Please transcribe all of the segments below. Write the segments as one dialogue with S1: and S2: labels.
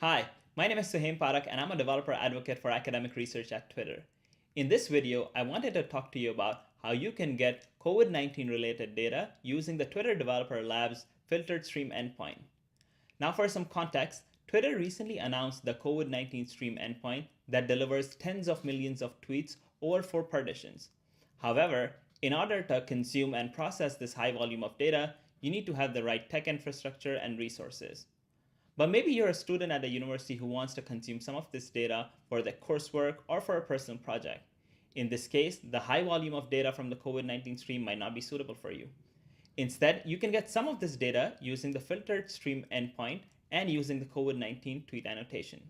S1: Hi, my name is Suhaim Parak and I'm a developer advocate for academic research at Twitter. In this video, I wanted to talk to you about how you can get COVID-19 related data using the Twitter Developer Labs filtered stream endpoint. Now for some context, Twitter recently announced the COVID-19 stream endpoint that delivers tens of millions of tweets over 4 partitions. However, in order to consume and process this high volume of data, you need to have the right tech infrastructure and resources. But maybe you're a student at a university who wants to consume some of this data for their coursework or for a personal project. In this case, the high volume of data from the COVID-19 stream might not be suitable for you. Instead, you can get some of this data using the filtered stream endpoint and using the COVID-19 tweet annotation.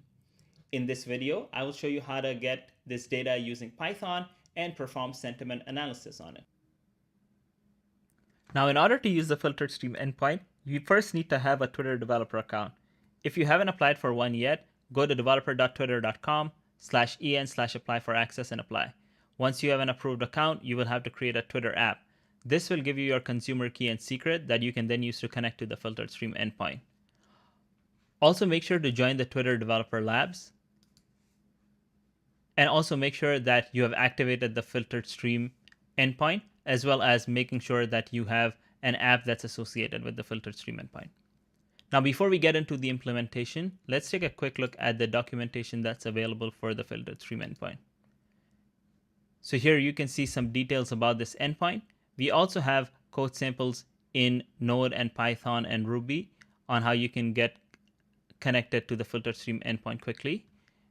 S1: In this video, I will show you how to get this data using Python and perform sentiment analysis on it. Now, in order to use the filtered stream endpoint, you first need to have a Twitter developer account. If you haven't applied for one yet, go to developer.twitter.com/en/apply for access and apply. Once you have an approved account, you will have to create a Twitter app. This will give you your consumer key and secret that you can then use to connect to the filtered stream endpoint. Also, make sure to join the Twitter Developer Labs. And also make sure that you have activated the filtered stream endpoint, as well as making sure that you have an app that's associated with the filtered stream endpoint. Now, before we get into the implementation, let's take a quick look at the documentation that's available for the filtered stream endpoint. So here you can see some details about this endpoint. We also have code samples in Node and Python and Ruby on how you can get connected to the filtered stream endpoint quickly.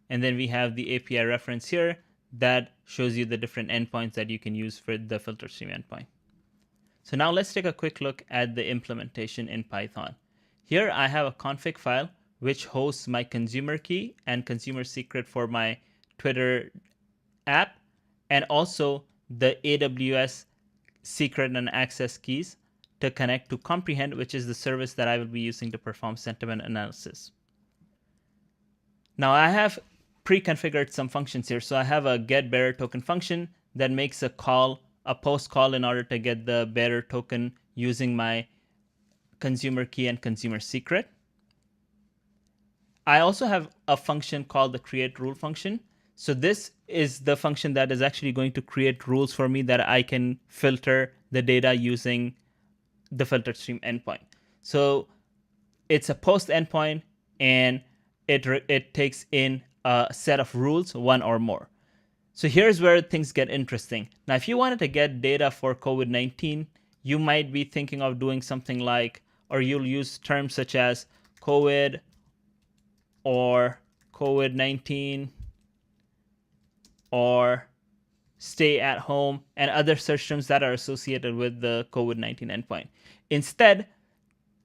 S1: And then we have the API reference here that shows you the different endpoints that you can use for the filtered stream endpoint. So now let's take a quick look at the implementation in Python. Here I have a config file which hosts my consumer key and consumer secret for my Twitter app, and also the AWS secret and access keys to connect to Comprehend, which is the service that I will be using to perform sentiment analysis. Now I have pre-configured some functions here. So I have a get bearer token function that makes a post call in order to get the bearer token using my consumer key and consumer secret. I also have a function called the create rule function. So this is the function that is actually going to create rules for me that I can filter the data using the filtered stream endpoint. So it's a post endpoint, and it takes in a set of rules, one or more. So here's where things get interesting. Now, if you wanted to get data for COVID-19, you might be thinking of doing something like, or you'll use terms such as COVID or COVID-19 or stay at home and other search terms that are associated with the COVID-19 endpoint. Instead,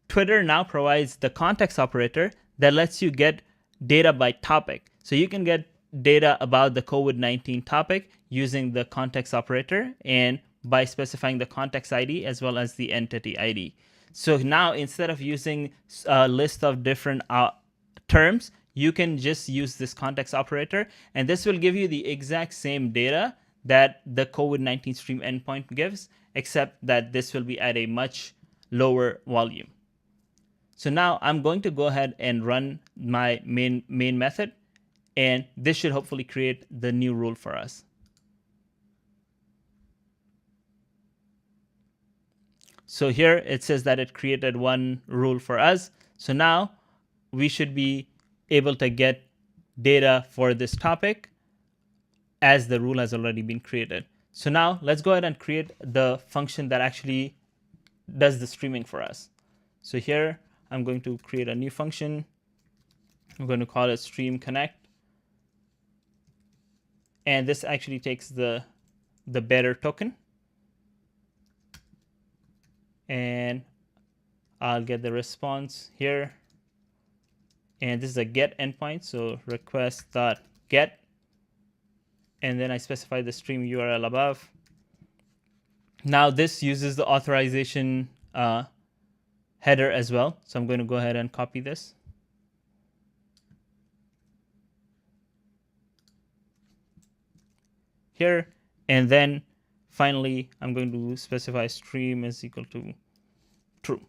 S1: Twitter now provides the context operator that lets you get data by topic. So you can get data about the COVID-19 topic using the context operator and by specifying the context ID as well as the entity ID. So now instead of using a list of different terms, you can just use this context operator, and this will give you the exact same data that the COVID-19 stream endpoint gives, except that this will be at a much lower volume. So now I'm going to go ahead and run my main method, and this should hopefully create the new rule for us. So here it says that it created one rule for us. So now we should be able to get data for this topic as the rule has already been created. So now let's go ahead and create the function that actually does the streaming for us. So here I'm going to create a new function. I'm going to call it stream connect. And this actually takes the bearer token. And I'll get the response here. And this is a get endpoint. So request.get. And then I specify the stream URL above. Now this uses the authorization header as well. So I'm going to go ahead and copy this. Here, and then finally I'm going to specify stream is equal to true.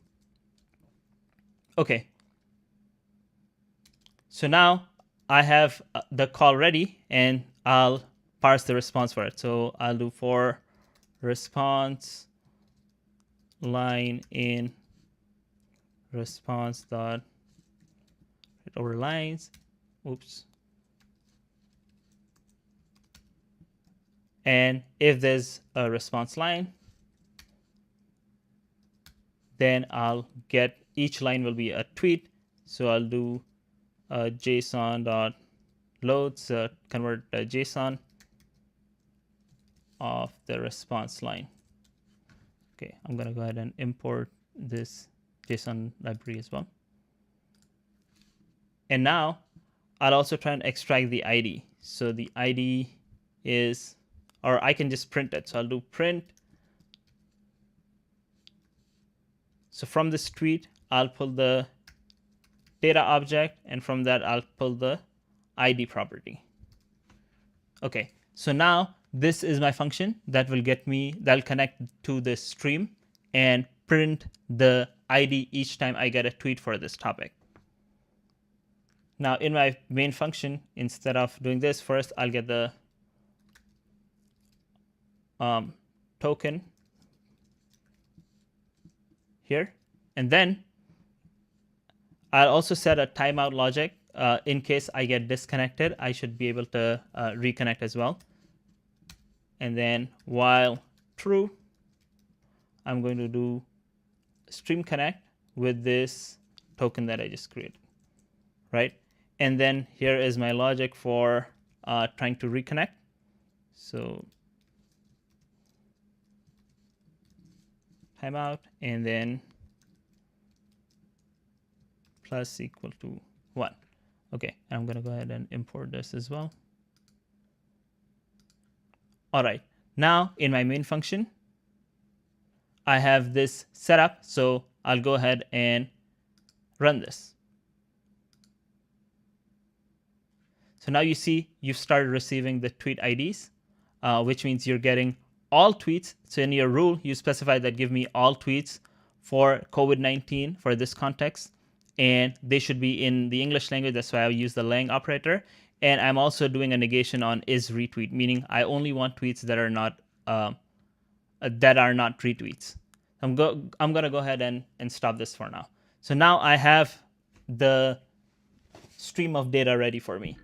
S1: Okay. So now I have the call ready, and I'll parse the response for it. So I'll do for response line in response dot over lines. Oops. And if there's a response line, then I'll get each line will be a tweet. So I'll do JSON dot loads, convert the JSON of the response line. Okay, I'm gonna go ahead and import this JSON library as well. And now I'll also try and extract the ID. So the ID is, or I can just print it. So I'll do print. So from this tweet, I'll pull the data object, and from that, I'll pull the ID property. Okay, so now this is my function that will get me, that'll connect to the stream and print the ID each time I get a tweet for this topic. Now in my main function, instead of doing this, first I'll get the token here, and then I'll also set a timeout logic. In case I get disconnected, I should be able to reconnect as well. And then while true, I'm going to do stream connect with this token that I just created, right? And then here is my logic for trying to reconnect. So timeout, and then plus equal to 1. Okay, I'm going to go ahead and import this as well. All right, now in my main function, I have this set up. So I'll go ahead and run this. So now you see you've started receiving the tweet IDs, which means you're getting all tweets. So in your rule, you specify that give me all tweets for COVID-19 for this context. And they should be in the English language. That's why I use the lang operator. And I'm also doing a negation on is retweet, meaning I only want tweets that are not retweets. I'm going to go ahead and stop this for now. So now I have the stream of data ready for me.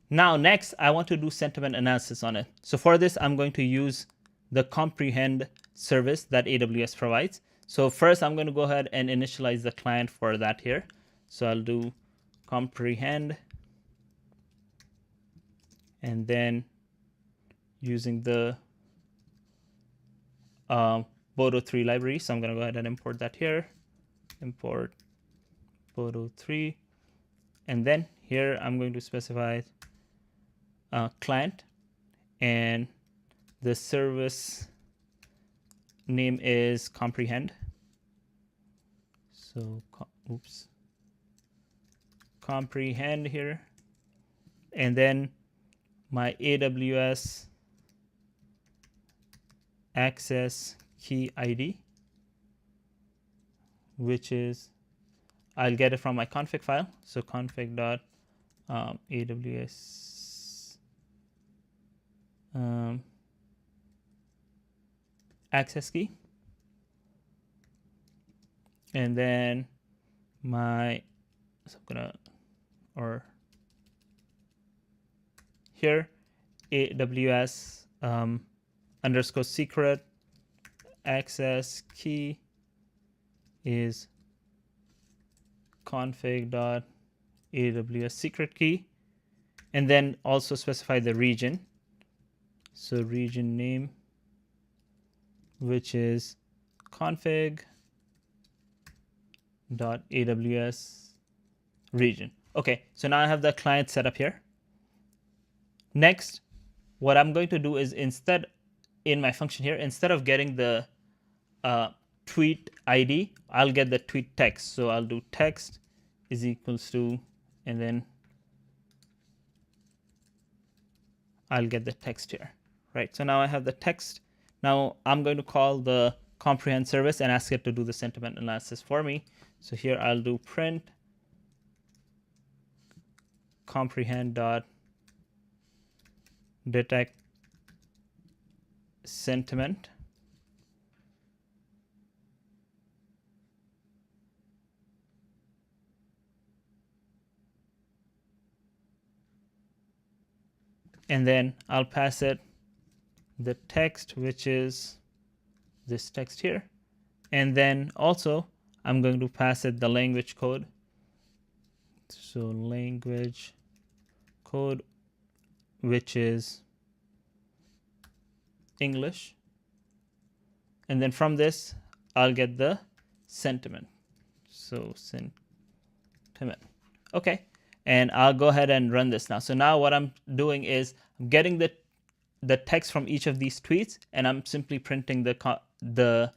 S1: Now, next, I want to do sentiment analysis on it. So for this, I'm going to use the comprehend service that AWS provides. So first, I'm going to go ahead and initialize the client for that here. So I'll do comprehend, and then using the Bodo3 library. So I'm going to go ahead and import that here. Import Bodo3. And then here, I'm going to specify client, and the service name is comprehend. So comprehend here, and then my AWS access key ID, which is, I'll get it from my config file. So config.aws access key, and then my, so I'm gonna, or here AWS underscore secret access key is config.aws secret key, and then also specify the region. So region name, which is config.aws region. Okay, so now I have the client set up here. Next, what I'm going to do is, instead, in my function here, instead of getting the tweet ID, I'll get the tweet text. So I'll do text is equals to, and then I'll get the text here, right? So now I have the text. Now I'm going to call the comprehend service and ask it to do the sentiment analysis for me. So here I'll do print comprehend.detect sentiment. And then I'll pass it the text, which is this text here. And then also I'm going to pass it the language code. So language code, which is English. And then from this, I'll get the sentiment. So sentiment. Okay. And I'll go ahead and run this now. So now what I'm doing is I'm getting the text from each of these tweets, and I'm simply printing the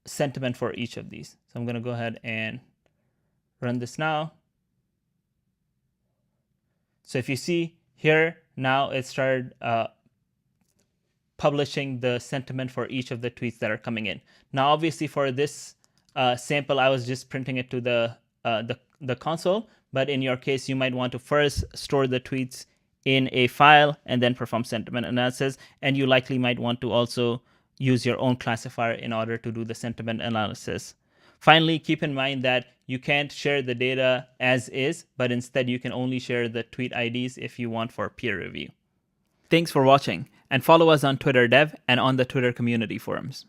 S1: sentiment for each of these. So I'm going to go ahead and run this now. So if you see here, now it started publishing the sentiment for each of the tweets that are coming in. Now, obviously, for this sample, I was just printing it to the console. But in your case, you might want to first store the tweets in a file and then perform sentiment analysis. And you likely might want to also use your own classifier in order to do the sentiment analysis. Finally, keep in mind that you can't share the data as is, but instead you can only share the tweet IDs if you want for peer review. Thanks for watching, and follow us on Twitter Dev and on the Twitter community forums.